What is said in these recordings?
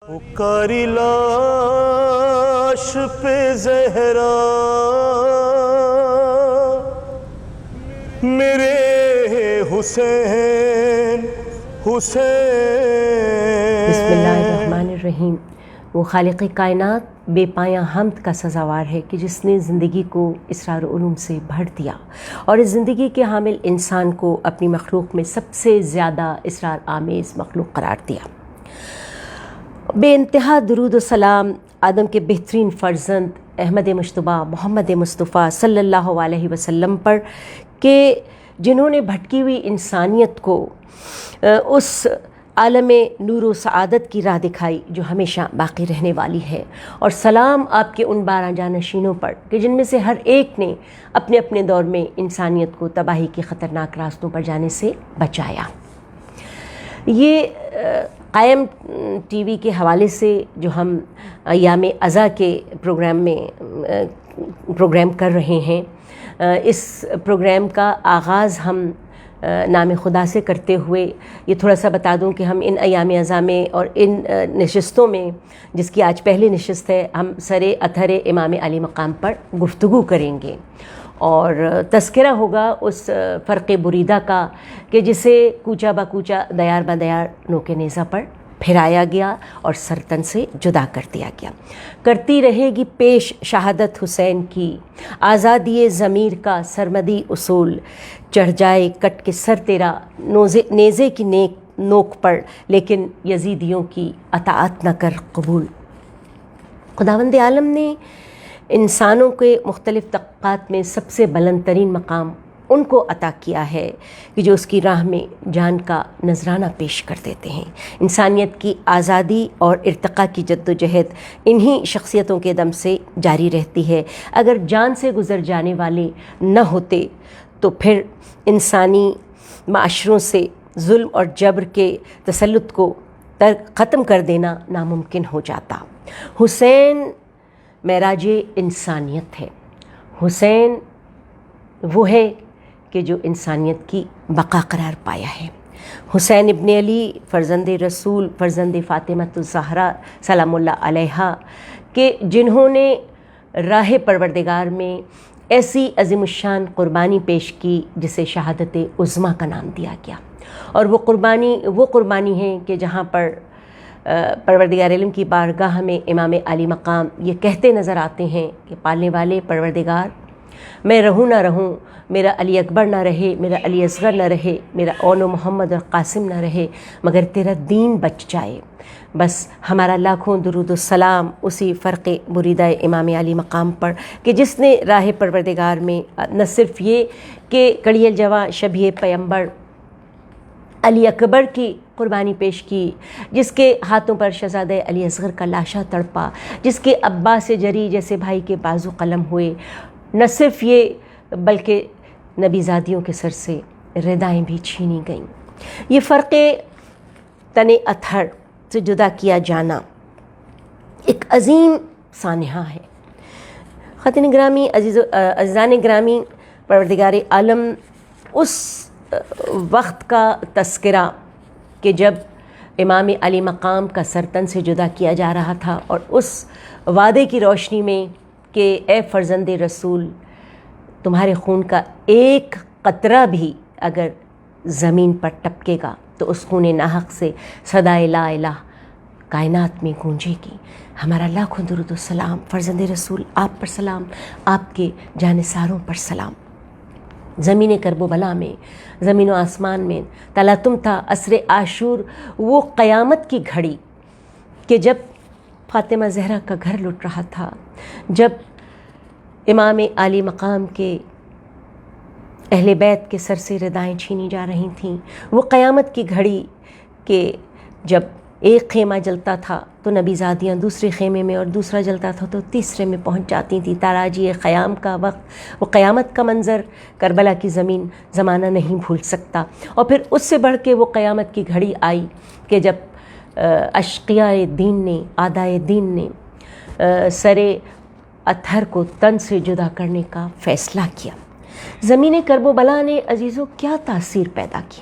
کاری لاش پہ زہرا میرے حسین حسین. بسم اللہ الرحمن الرحیم. وہ خالق کائنات بے پایاں حمد کا سزاوار ہے کہ جس نے زندگی کو اسرار و علوم سے بھر دیا اور اس زندگی کے حامل انسان کو اپنی مخلوق میں سب سے زیادہ اسرار آمیز مخلوق قرار دیا. بے انتہا درود و سلام آدم کے بہترین فرزند احمد مجتبیٰ محمد مصطفیٰ صلی اللہ علیہ وسلم پر کہ جنہوں نے بھٹکی ہوئی انسانیت کو اس عالم نور و سعادت کی راہ دکھائی جو ہمیشہ باقی رہنے والی ہے. اور سلام آپ کے ان 12 جانشینوں پر کہ جن میں سے ہر ایک نے اپنے اپنے دور میں انسانیت کو تباہی کے خطرناک راستوں پر جانے سے بچایا. یہ قائم ٹی وی کے حوالے سے جو ہم ایام عزا کے پروگرام کر رہے ہیں، اس پروگرام کا آغاز ہم نام خدا سے کرتے ہوئے یہ تھوڑا سا بتا دوں کہ ہم ان ایام عزا میں اور ان نشستوں میں، جس کی آج پہلی نشست ہے، ہم سر اطہر امام علی مقام پر گفتگو کریں گے اور تذکرہ ہوگا اس فرق بریدہ کا کہ جسے کوچہ با کوچہ دیار با دیار نوک نیزہ پر پھرایا گیا اور سرتن سے جدا کر دیا گیا. کرتی رہے گی پیش شہادت حسین کی، آزادی ضمیر کا سرمدی اصول، چڑھ جائے کٹ کے سر تیرا نیزے کی نوک پر، لیکن یزیدیوں کی اطاعت نہ کر قبول. خداوند عالم نے انسانوں کے مختلف طبقات میں سب سے بلند ترین مقام ان کو عطا کیا ہے کہ جو اس کی راہ میں جان کا نذرانہ پیش کر دیتے ہیں. انسانیت کی آزادی اور ارتقاء کی جد و جہد انہی شخصیتوں کے دم سے جاری رہتی ہے. اگر جان سے گزر جانے والے نہ ہوتے تو پھر انسانی معاشروں سے ظلم اور جبر کے تسلط کو ختم کر دینا ناممکن ہو جاتا. حسین معراج انسانیت ہے. حسین وہ ہے کہ جو انسانیت کی بقا قرار پایا ہے. حسین ابن علی فرزند رسول، فرزند فاطمۃ الزہرا سلام اللہ علیہا، کہ جنہوں نے راہ پروردگار میں ایسی عظیم الشان قربانی پیش کی جسے شہادت عظمیٰ کا نام دیا گیا. اور وہ قربانی ہے کہ جہاں پر پروردگار علم کی بارگاہ میں امام علی مقام یہ کہتے نظر آتے ہیں کہ پالنے والے پروردگار، میں رہوں نہ رہوں، میرا علی اکبر نہ رہے، میرا علی اصغر نہ رہے، میرا اون و محمد اور قاسم نہ رہے، مگر تیرا دین بچ جائے. بس ہمارا لاکھوں درود و سلام اسی فرق بریدہ امام علی مقام پر کہ جس نے راہ پروردگار میں نہ صرف یہ کہ کڑی الجواں شبیہ پیمبر علی اکبر کی قربانی پیش کی، جس کے ہاتھوں پر شہزادہ علی اصغر کا لاشا تڑپا، جس کے عباس جری جیسے بھائی کے بازو قلم ہوئے، نہ صرف یہ بلکہ نبی زادیوں کے سر سے ردائیں بھی چھینی گئیں. یہ فرق تن اطہر سے جدا کیا جانا ایک عظیم سانحہ ہے. خواتین گرامی، عزیزان گرامی، پروردگار عالم اس وقت کا تذکرہ کہ جب امام علی مقام کا سرتن سے جدا کیا جا رہا تھا اور اس وعدے کی روشنی میں کہ اے فرزند رسول، تمہارے خون کا ایک قطرہ بھی اگر زمین پر ٹپکے گا تو اس خون ناحق سے صدائے لا الہ کائنات میں گونجے گی. ہمارا لاکھوں درود و سلام فرزند رسول آپ پر سلام، آپ کے جانثاروں پر سلام. زمین کرب و بلا میں، زمین و آسمان میں تلاطم تھا عصر عاشور، وہ قیامت کی گھڑی کہ جب فاطمہ زہرا کا گھر لٹ رہا تھا، جب امام علی مقام کے اہل بیت کے سر سے ردائیں چھینی جا رہی تھیں. وہ قیامت کی گھڑی کہ جب ایک خیمہ جلتا تھا تو نبی زادیاں دوسرے خیمے میں اور دوسرا جلتا تھا تو تیسرے میں پہنچ جاتی تھیں. تاراجی قیام کا وقت، وہ قیامت کا منظر کربلا کی زمین زمانہ نہیں بھول سکتا. اور پھر اس سے بڑھ کے وہ قیامت کی گھڑی آئی کہ جب اشقیاء دین نے، اعدائے دین نے سر اطہر کو تن سے جدا کرنے کا فیصلہ کیا. زمین کرب و بلا نے عزیزوں کیا تاثیر پیدا کی.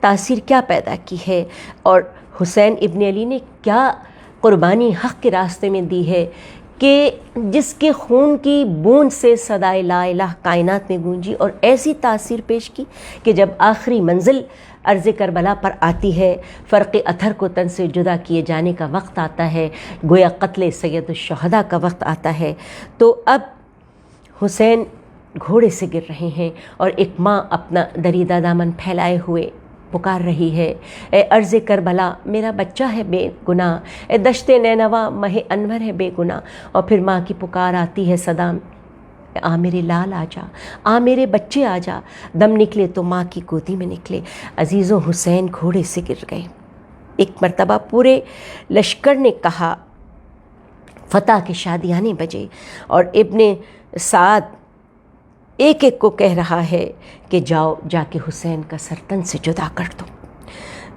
تاثیر کیا پیدا کی ہے اور حسین ابن علی نے کیا قربانی حق کے راستے میں دی ہے کہ جس کے خون کی بوند سے صدائے لا الہ کائنات میں گونجی اور ایسی تاثیر پیش کی کہ جب آخری منزل عرض کربلا پر آتی ہے، فرق اطہر کو تن سے جدا کیے جانے کا وقت آتا ہے، گویا قتل سید الشہداء کا وقت آتا ہے، تو اب حسین گھوڑے سے گر رہے ہیں اور ایک ماں اپنا دریدہ دامن پھیلائے ہوئے پکار رہی ہے، اے عرض کربلا میرا بچہ ہے بے گناہ، اے دشت نینوا مہ انور ہے بے گناہ، اور پھر ماں کی پکار آتی ہے صدا، آ میرے لال آ جا، آ میرے بچے آ جا، دم نکلے تو ماں کی گودی میں نکلے۔ عزیزوں، حسین گھوڑے سے گر گئے۔ ایک مرتبہ پورے لشکر نے کہا، فتح کے شادیانے بجے اور ابن سعد ایک ایک کو کہہ رہا ہے کہ جاؤ جا کے حسین کا سر تن سے جدا کر دو۔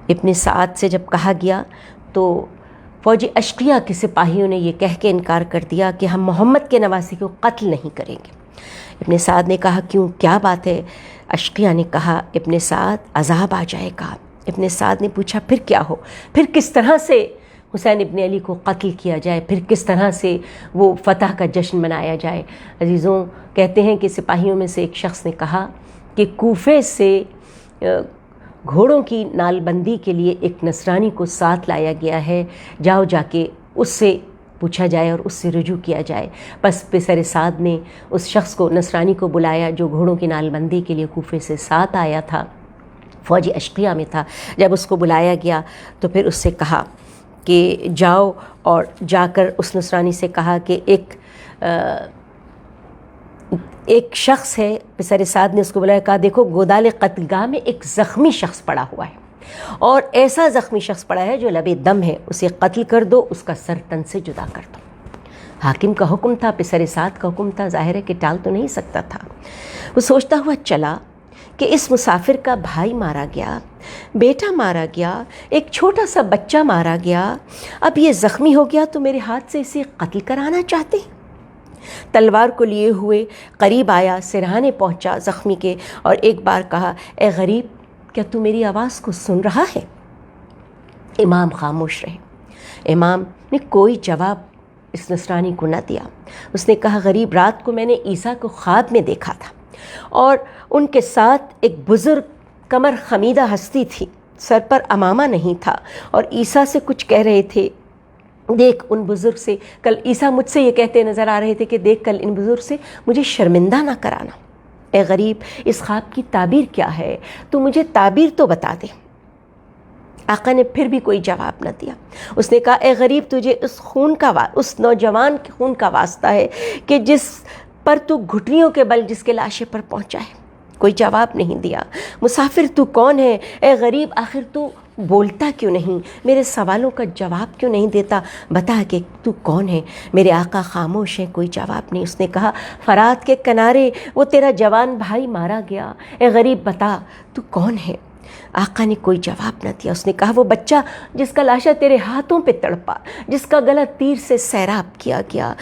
ابن سعد سے جب کہا گیا تو فوجی اشقیہ کے سپاہیوں نے یہ کہہ کے انکار کر دیا کہ ہم محمد کے نواسی کو قتل نہیں کریں گے۔ ابن سعد نے کہا کیوں، کیا بات ہے؟ اشقیہ نے کہا ابن سعد عذاب آ جائے گا۔ ابن سعد نے پوچھا پھر کیا ہو، پھر کس طرح سے حسین ابن علی کو قتل کیا جائے، پھر کس طرح سے وہ فتح کا جشن منایا جائے؟ عزیزوں، کہتے ہیں کہ سپاہیوں میں سے ایک شخص نے کہا کہ کوفے سے گھوڑوں کی نال بندی کے لیے ایک نصرانی کو ساتھ لایا گیا ہے، جاؤ جا کے اس سے پوچھا جائے اور اس سے رجوع کیا جائے۔ پس پسر سعد نے اس شخص کو، نصرانی کو بلایا جو گھوڑوں کی نال بندی کے لیے کوفے سے ساتھ آیا تھا، فوجی اشقیہ میں تھا۔ جب اس کو بلایا گیا تو پھر اس سے کہا کہ جاؤ، اور جا کر اس نصرانی سے کہا کہ ایک شخص ہے، پسر سعد نے اس کو بلایا، کہا دیکھو گودال قتل گاہ میں ایک زخمی شخص پڑا ہوا ہے اور ایسا زخمی شخص پڑا ہے جو لبے دم ہے، اسے قتل کر دو، اس کا سر تن سے جدا کر دو۔ حاکم کا حکم تھا، پسر سعد کا حکم تھا، ظاہر ہے کہ ٹال تو نہیں سکتا تھا۔ وہ سوچتا ہوا چلا کہ اس مسافر کا بھائی مارا گیا، بیٹا مارا گیا، ایک چھوٹا سا بچہ مارا گیا، اب یہ زخمی ہو گیا تو میرے ہاتھ سے اسے قتل کرانا چاہتے ہیں۔ تلوار کو لیے ہوئے قریب آیا، سرہانے پہنچا زخمی کے، اور ایک بار کہا، اے غریب کیا تو میری آواز کو سن رہا ہے؟ امام خاموش رہے۔ امام نے کوئی جواب اس نصرانی کو نہ دیا۔ اس نے کہا، غریب رات کو میں نے عیسیٰ کو خواب میں دیکھا تھا اور ان کے ساتھ ایک بزرگ کمر خمیدہ ہستی تھی، سر پر امامہ نہیں تھا، اور عیسیٰ سے کچھ کہہ رہے تھے۔ دیکھ ان بزرگ سے، کل عیسیٰ مجھ سے یہ کہتے نظر آ رہے تھے کہ دیکھ کل ان بزرگ سے مجھے شرمندہ نہ کرانا۔ اے غریب، اس خواب کی تعبیر کیا ہے؟ تو مجھے تعبیر تو بتا دے۔ آقا نے پھر بھی کوئی جواب نہ دیا۔ اس نے کہا، اے غریب تجھے اس نوجوان کے خون کا واسطہ ہے کہ جس پر تو گھٹنیوں کے بل جس کے لاشے پر پہنچا ہے۔ کوئی جواب نہیں دیا۔ مسافر تو کون ہے؟ اے غریب آخر تو بولتا کیوں نہیں؟ میرے سوالوں کا جواب کیوں نہیں دیتا؟ بتا کہ تو کون ہے؟ میرے آقا خاموش ہیں، کوئی جواب نہیں۔ اس نے کہا، فرات کے کنارے وہ تیرا جوان بھائی مارا گیا، اے غریب بتا تو کون ہے؟ آقا نے کوئی جواب نہ دیا۔ اس نے کہا، وہ بچہ جس کا لاشا تیرے ہاتھوں پہ تڑپا، جس کا گلا تیر سے سیراب کیا گیا،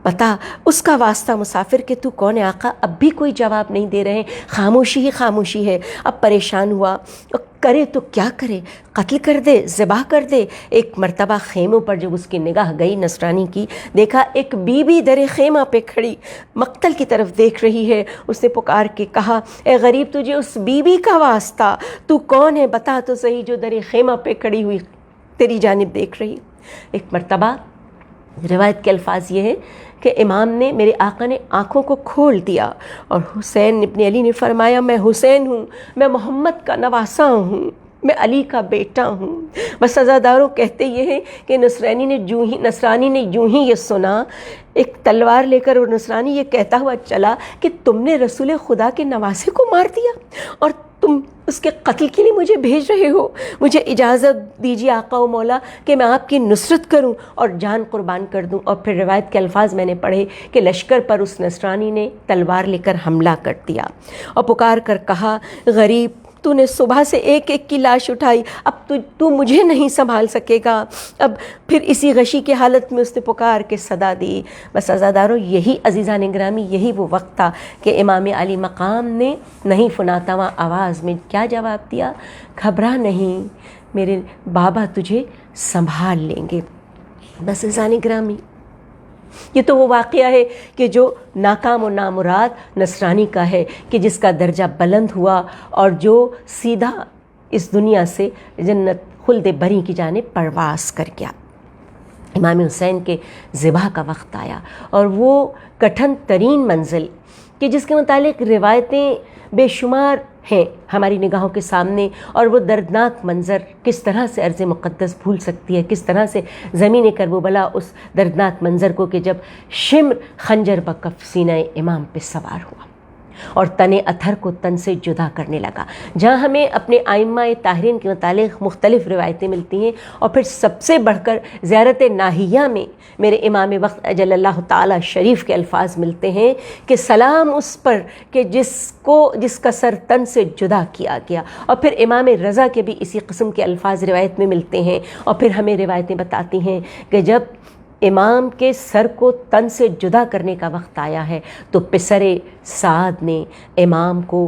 بتا اس کا واسطہ مسافر کہ تو کون ہے؟ آقا اب بھی کوئی جواب نہیں دے رہے ہیں، خاموشی ہی خاموشی ہے۔ اب پریشان ہوا، کرے تو کیا کرے؟ قتل کر دے، ذبح کر دے۔ ایک مرتبہ خیموں پر جب اس کی نگاہ گئی نصرانی کی، دیکھا ایک بی بی در خیمہ پہ کھڑی مقتل کی طرف دیکھ رہی ہے۔ اس نے پکار کے کہا، اے غریب تجھے اس بی بی کا واسطہ، تو کون ہے؟ بتا تو صحیح جو در خیمہ پہ کھڑی ہوئی تیری جانب دیکھ رہی۔ ایک مرتبہ روایت کے الفاظ یہ ہیں کہ امام نے، میرے آقا نے آنکھوں کو کھول دیا اور حسین ابن علی نے فرمایا، میں حسین ہوں، میں محمد کا نواسا ہوں، میں علی کا بیٹا ہوں۔ بس عزاداروں کہتے یہ ہیں کہ نصرانی نے یوں ہی یہ سنا، ایک تلوار لے کر وہ نصرانی یہ کہتا ہوا چلا کہ تم نے رسول خدا کے نواسے کو مار دیا اور تم اس کے قتل کے لیے مجھے بھیج رہے ہو۔ مجھے اجازت دیجیے آقا و مولا کہ میں آپ کی نصرت کروں اور جان قربان کر دوں۔ اور پھر روایت کے الفاظ میں نے پڑھے کہ لشکر پر اس نصرانی نے تلوار لے کر حملہ کر دیا اور پکار کر کہا، غریب تو نے صبح سے ایک ایک کی لاش اٹھائی، اب تو مجھے نہیں سنبھال سکے گا۔ اب پھر اسی غشی کی حالت میں اس نے پکار کے صدا دی۔ بس عزادارو، یہی عزیزان گرامی، یہی وہ وقت تھا کہ امام علی مقام نے نہیں فناتواں آواز میں کیا جواب دیا؟ گھبرا نہیں، میرے بابا تجھے سنبھال لیں گے۔ بس عزیزان گرامی، یہ تو وہ واقعہ ہے کہ جو ناکام و نامراد نصرانی کا ہے، کہ جس کا درجہ بلند ہوا اور جو سیدھا اس دنیا سے جنت خلد بری کی جانب پرواز کر گیا۔ امام حسین کے ذبح کا وقت آیا اور وہ کٹھن ترین منزل کہ جس کے متعلق روایتیں بے شمار ہیں ہماری نگاہوں کے سامنے، اور وہ دردناک منظر کس طرح سے ارض مقدس بھول سکتی ہے، کس طرح سے زمین کربلا اس دردناک منظر کو کہ جب شمر خنجر بکف سینہ امام پہ سوار ہوا اور تن اطہر کو تن سے جدا کرنے لگا، جہاں ہمیں اپنے ائمہ طاہرین کے متعلق مختلف روایتیں ملتی ہیں، اور پھر سب سے بڑھ کر زیارت ناہیہ میں میرے امام وقت اجل اللہ تعالی شریف کے الفاظ ملتے ہیں کہ سلام اس پر کہ جس کا سر تن سے جدا کیا گیا۔ اور پھر امام رضا کے بھی اسی قسم کے الفاظ روایت میں ملتے ہیں، اور پھر ہمیں روایتیں بتاتی ہیں کہ جب امام کے سر کو تن سے جدا کرنے کا وقت آیا ہے تو پسر سعد نے امام کو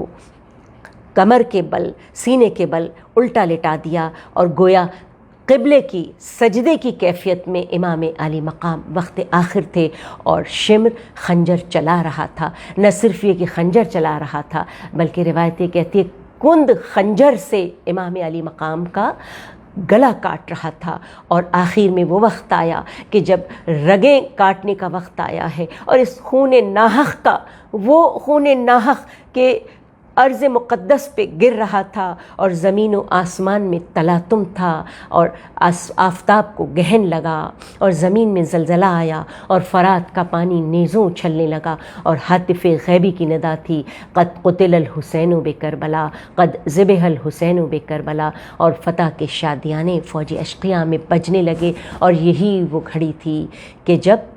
کمر کے بل، سینے کے بل الٹا لٹا دیا، اور گویا قبلے کی سجدے کی کیفیت میں امام علی مقام وقت آخر تھے، اور شمر خنجر چلا رہا تھا۔ نہ صرف یہ کہ خنجر چلا رہا تھا، بلکہ روایتیں کہتی ہے کند خنجر سے امام علی مقام کا گلا کاٹ رہا تھا، اور آخر میں وہ وقت آیا کہ جب رگیں کاٹنے کا وقت آیا ہے، اور اس خون ناحق کا، وہ خون ناحق کہ ارض مقدس پہ گر رہا تھا، اور زمین و آسمان میں تلاطم تھا، اور آفتاب کو گہن لگا، اور زمین میں زلزلہ آیا، اور فرات کا پانی نیزوں اچھلنے لگا، اور ہاتف غیبی کی ندا تھی قد قتل الحسین بکربلا، قد ذبح الحسین بکربلا، اور فتح کے شادیانے فوج اشقیاء میں بجنے لگے۔ اور یہی وہ گھڑی تھی کہ جب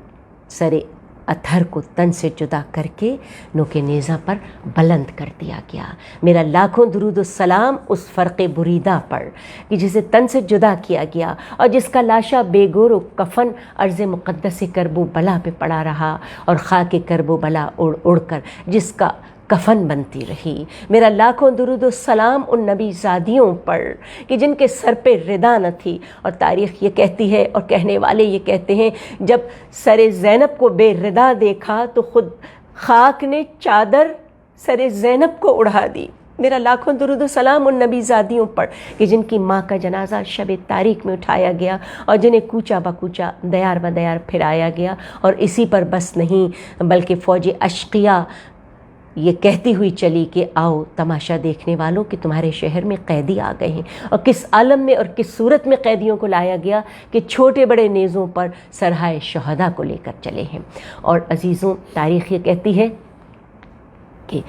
سر اطہر کو تن سے جدا کر کے نوک نیزہ پر بلند کر دیا گیا۔ میرا لاکھوں درود و سلام اس فرق بریدہ پر کہ جسے تن سے جدا کیا گیا، اور جس کا لاشا بے گور و کفن ارض مقدس کرب و بلا پہ پڑا رہا، اور خاک کرب و بلا اڑ اڑ کر جس کا کفن بنتی رہی۔ میرا لاکھوں درود و سلام ان نبی زادیوں پر کہ جن کے سر پہ ردا نہ تھی، اور تاریخ یہ کہتی ہے اور کہنے والے یہ کہتے ہیں جب سر زینب کو بے ردا دیکھا تو خود خاک نے چادر سر زینب کو اڑا دی۔ میرا لاکھوں درود و سلام ان نبی زادیوں پر کہ جن کی ماں کا جنازہ شب تاریک میں اٹھایا گیا، اور جنہیں کوچہ بکوچہ دیار بدیار پھرایا گیا، اور اسی پر بس نہیں بلکہ فوج اشقیاء یہ کہتی ہوئی چلی کہ آؤ تماشا دیکھنے والوں کہ تمہارے شہر میں قیدی آ گئے ہیں، اور کس عالم میں اور کس صورت میں قیدیوں کو لایا گیا کہ چھوٹے بڑے نیزوں پر سرہائے شہداء کو لے کر چلے ہیں۔ اور عزیزوں، تاریخ یہ کہتی ہے کہ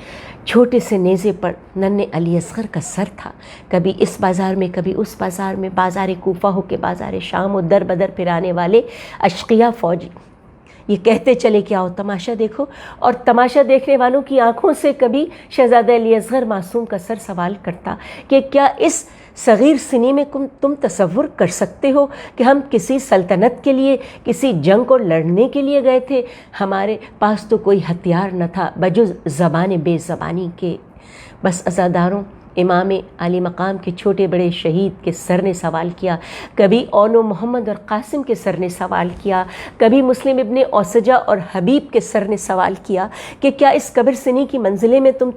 چھوٹے سے نیزے پر ننھے علی اصغر کا سر تھا، کبھی اس بازار میں کبھی اس بازار میں، بازار کوفہ ہو کے بازار شام، و در بدر پھرانے والے اشقیاء فوجی یہ کہتے چلے کہ آؤ تماشا دیکھو، اور تماشا دیکھنے والوں کی آنکھوں سے کبھی شہزادہ علی اصغر معصوم کا سر سوال کرتا کہ کیا اس صغیر سنی میں تم تصور کر سکتے ہو کہ ہم کسی سلطنت کے لیے، کسی جنگ کو لڑنے کے لیے گئے تھے؟ ہمارے پاس تو کوئی ہتھیار نہ تھا بجز زبان بے زبانی کے۔ بس عزاداروں، امام علی مقام کے چھوٹے بڑے شہید کے سر نے سوال کیا، کبھی اون و محمد اور قاسم کے سر نے سوال کیا، کبھی مسلم ابن اوسجہ اور حبیب کے سر نے سوال کیا کہ کیا اس قبر سنی کی منزلوں میں تم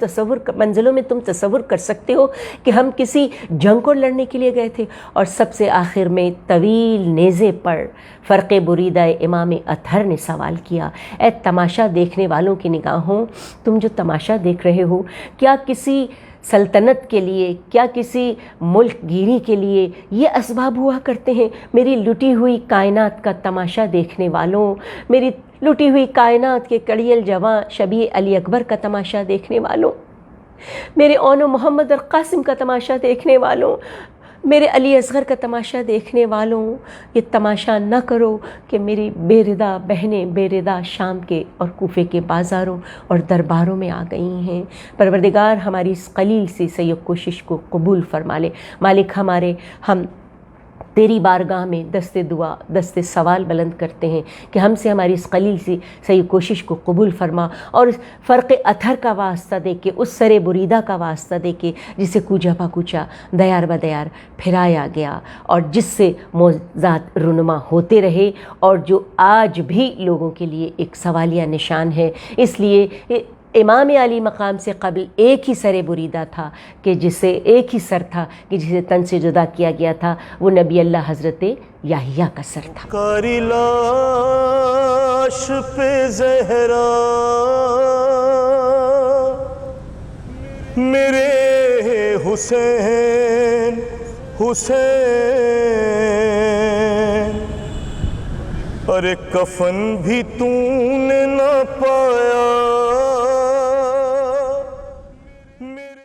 تصور کر سکتے ہو کہ ہم کسی جنگ کو لڑنے کے لیے گئے تھے؟ اور سب سے آخر میں طویل نیزے پر فرق بریدہ امام اطہر نے سوال کیا، اے تماشا دیکھنے والوں کی نگاہوں، تم جو تماشا دیکھ رہے ہو، کیا کسی سلطنت کے لیے، کیا کسی ملک گیری کے لیے یہ اسباب ہوا کرتے ہیں؟ میری لٹی ہوئی کائنات کا تماشا دیکھنے والوں، میری لٹی ہوئی کائنات کے کڑیل جواں شبیہ علی اکبر کا تماشا دیکھنے والوں، میرے اون و محمد اور قاسم کا تماشا دیکھنے والوں، میرے علی اصغر کا تماشا دیکھنے والوں، یہ تماشا نہ کرو کہ میری بے ردا بہنیں بے ردا شام کے اور کوفے کے بازاروں اور درباروں میں آ گئی ہیں۔ پروردگار ہماری اس قلیل سی سید کوشش کو قبول فرما لے۔ مالک ہمارے، ہم تیری بارگاہ میں دست دعا دست سوال بلند کرتے ہیں کہ ہم سے ہماری اس قلیل سی صحیح کوشش کو قبول فرما، اور اس فرق اتھر کا واسطہ دے کے، اس سر بریدہ کا واسطہ دے کے جسے کوچا پا کوچا دیار بدیار پھرایا گیا، اور جس سے معجزات رونما ہوتے رہے، اور جو آج بھی لوگوں کے لیے ایک سوالیہ نشان ہے۔ اس لیے امام علی مقام سے قبل ایک ہی سر بریدہ تھا کہ جسے ایک ہی سر تھا کہ جسے تن سے جدا کیا گیا تھا، وہ نبی اللہ حضرت یحییٰ کا سر تھا۔ کاری لاش پہ زہرا میرے حسین حسین، ارے کفن بھی تو نے نہ پایا